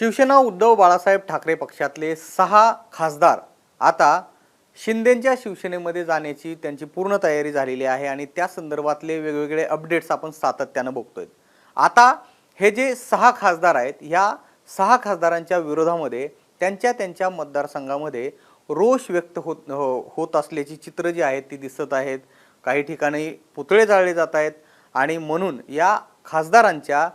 शिवसेना उद्धव बाळासाहेब ठाकरे पक्षातले 6 खासदार आता शिंदेंच्या शिवसेनेमध्ये जाण्याची त्यांची पूर्ण तयारी झालेली आहे आणि त्या संदर्भातले वेगवेगळे अपडेट्स आपण सातत्याने बघतोय। आता हे जे 6 खासदार आहेत, ह्या 6 खासदारांच्या विरोधामध्ये त्यांच्या मतदारसंघामध्ये रोष व्यक्त होत असल्याची चित्र जी आहेत ती दिसत आहेत। काही ठिकाणी पुतळे जाळले जात आहेत आणि म्हणून या खासदारांच्या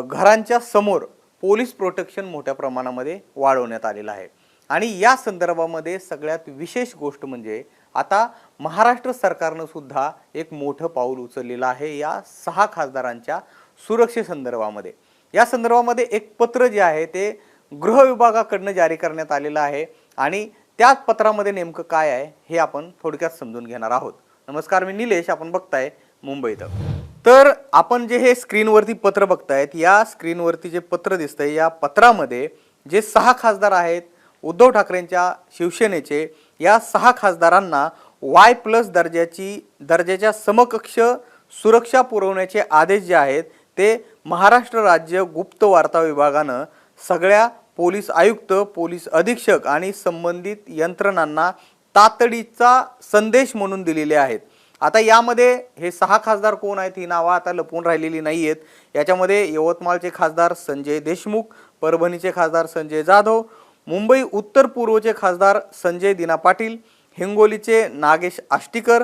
घरांच्या समोर पोलीस प्रोटेक्शन मोठ्या प्रमाणामध्ये वाढवण्यात आलेलं आहे। आणि या संदर्भामध्ये सगळ्यात विशेष गोष्ट म्हणजे आता महाराष्ट्र सरकारने सुद्धा एक मोठं पाऊल उचललेलं आहे या 6 खासदारांच्या सुरक्षेसंदर्भामध्ये। या संदर्भामध्ये एक पत्र जे आहे ते गृह विभागाकडून जारी करण्यात आलेलं आहे आणि त्या पत्रामध्ये नेमकं काय आहे हे आपण थोडक्यात समजून घेणार आहोत। नमस्कार, मी निलेश, आपण बघताय मुंबई तक। तर आपण जे हे स्क्रीनवरती पत्र बघतायत, या स्क्रीनवरती जे पत्र दिसतंय, या पत्रामध्ये जे 6 खासदार आहेत उद्धव ठाकरेंच्या शिवसेनेचे, या 6 खासदारांना Y+ दर्जाच्या समकक्ष सुरक्षा पुरवण्याचे आदेश जे आहेत ते महाराष्ट्र राज्य गुप्त वार्ता विभागानं सगळ्या पोलीस आयुक्त, पोलीस अधीक्षक आणि संबंधित यंत्रणांना तातडीचा संदेश म्हणून दिलेले आहेत। आता यामध्ये हे 6 खासदार कोण आहेत ही नावं आता लपून राहिलेली नाही आहेत। याच्यामध्ये यवतमाळचे खासदार संजय देशमुख, परभणीचे खासदार संजय जाधव, मुंबई उत्तर पूर्वचे खासदार संजय दिना पाटील, हिंगोलीचे नागेश आष्टीकर,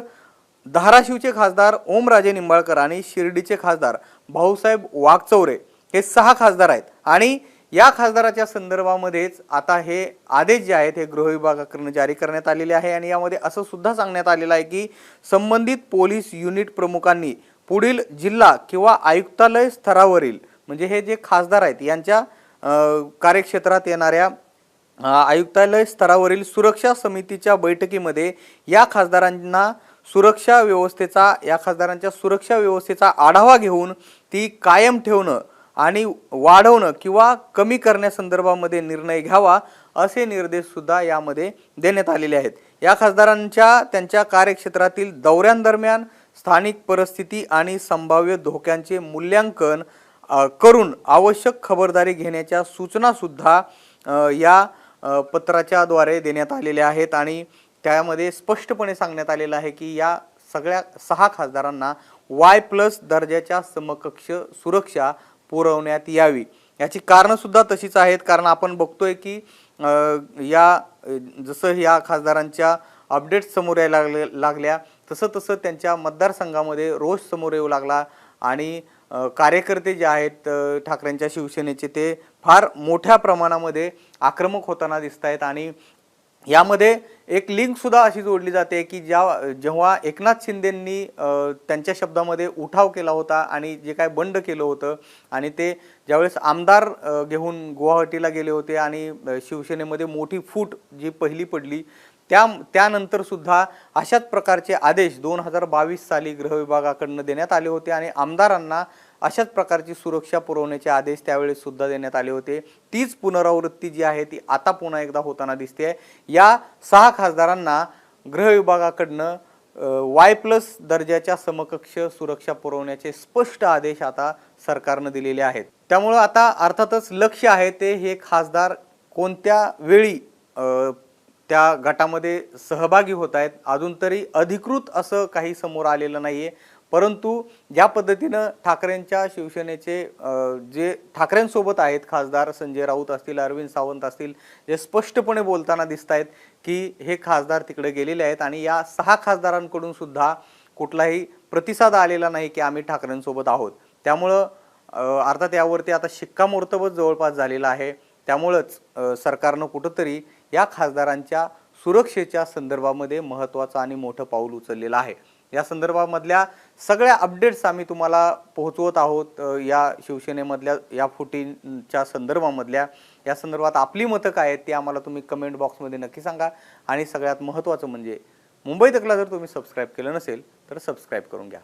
धाराशिवचे खासदार ओमराजे निंबाळकर आणि शिर्डीचे खासदार भाऊसाहेब वागचौरे हे 6 खासदार आहेत। आणि या खासदाराच्या संदर्भामध्येच आता हे आदेश जे आहेत हे गृह विभागाकडून जारी करण्यात आलेले आहे आणि यामध्ये असं सुद्धा सांगण्यात आलेलं आहे की संबंधित पोलीस युनिट प्रमुखांनी पुढील जिल्हा किंवा आयुक्तालय स्तरावरील, म्हणजे हे जे खासदार आहेत यांच्या कार्यक्षेत्रात येणाऱ्या आयुक्तालय स्तरावरील सुरक्षा समितीच्या बैठकीमध्ये या खासदारांच्या सुरक्षा व्यवस्थेचा आढावा घेऊन ती कायम ठेवणं आणि वाढवणं किंवा कमी करण्यासंदर्भामध्ये निर्णय घ्यावा असे निर्देश सुद्धा यामध्ये देण्यात आलेले आहेत। या खासदारांच्या त्यांच्या कार्यक्षेत्रातील दौऱ्यांदरम्यान स्थानिक परिस्थिती आणि संभाव्य धोक्यांचे मूल्यांकन करून आवश्यक खबरदारी घेण्याच्या सूचना सुद्धा या पत्राच्या द्वारे देण्यात आलेल्या आहेत आणि त्यामध्ये स्पष्टपणे सांगण्यात आलेलं आहे की या सगळ्या 6 खासदारांना Y+ दर्जाच्या समकक्ष सुरक्षा पुरवण्यात यावी। याची कारण सुद्धा तशीच आहेत, कारण आपण बघतोय की या जसं या खासदारांच्या अपडेट्स समोर यायला लागल्या तसं त्यांच्या मतदारसंघामध्ये रोष समोर येऊ लागला आणि कार्यकर्ते जे आहेत ठाकरेंच्या शिवसेनेचे ते फार मोठ्या प्रमाणामध्ये आक्रमक होताना दिसत आहेत। आणि यामध्ये एक लिंक सुद्धा अशी जोडली जाते की जेव्हा एकनाथ शिंदेंनी त्यांच्या शब्दामध्ये उठाव केला होता आणि जे काय बंड केलं होतं आणि ते ज्यावेळेस आमदार घेऊन गुवाहाटीला गेले होते आणि शिवसेनेमध्ये मोठी फूट जी पहिली पडली, त्यानंतर सुद्धा अशाच प्रकारचे आदेश 2022 साली गृह विभागाकडून देण्यात आले होते आणि आमदारांना अशाच प्रकारची सुरक्षा पुरवण्याचे आदेश त्यावेळेस सुद्धा देण्यात आले होते। तीच पुनरावृत्ती जी आहे ती आता पुन्हा एकदा होताना दिसते। या 6 खासदारांना गृह विभागाकडून Y+ दर्जाच्या समकक्ष सुरक्षा पुरवण्याचे स्पष्ट आदेश आता सरकारने दिलेले आहेत। त्यामुळे आता अर्थातच लक्ष आहे ते हे खासदार कोणत्या वेळी त्या गटामध्ये सहभागी होत आहेत। अजून तरी अधिकृत असं काही समोर आलेलं नाहीये, परंतु ज्या पद्धतीनं ठाकरेंच्या शिवसेनेचे जे ठाकरेंसोबत आहेत खासदार संजय राऊत असतील, अरविंद सावंत असतील, जे स्पष्टपणे बोलताना दिसत आहेत की हे खासदार तिकडे गेलेले आहेत आणि या 6 खासदारांकडून सुद्धा कुठलाही प्रतिसाद आलेला नाही की आम्ही ठाकरेंसोबत आहोत। त्यामुळं अर्थात यावरती आता शिक्कामोर्तबच जवळपास झालेला आहे। त्यामुळेच सरकारनं कुठंतरी या खासदारांच्या सुरक्षेच्या संदर्भामध्ये महत्त्वाचं आणि मोठं पाऊल उचललेलं आहे। या संदर्भामधल्या सगळ्या अपडेट्स आम्ही तुम्हाला पोहोचवत आहोत। या शिवसेनेमधल्या या फुटींच्या संदर्भामधल्या या संदर्भात आपली मतं काय आहेत ते आम्हाला तुम्ही कमेंट बॉक्समध्ये नक्की सांगा। आणि सगळ्यात महत्त्वाचं म्हणजे मुंबई तकला जर तुम्ही सबस्क्राईब केलं नसेल तर सबस्क्राईब करून घ्या।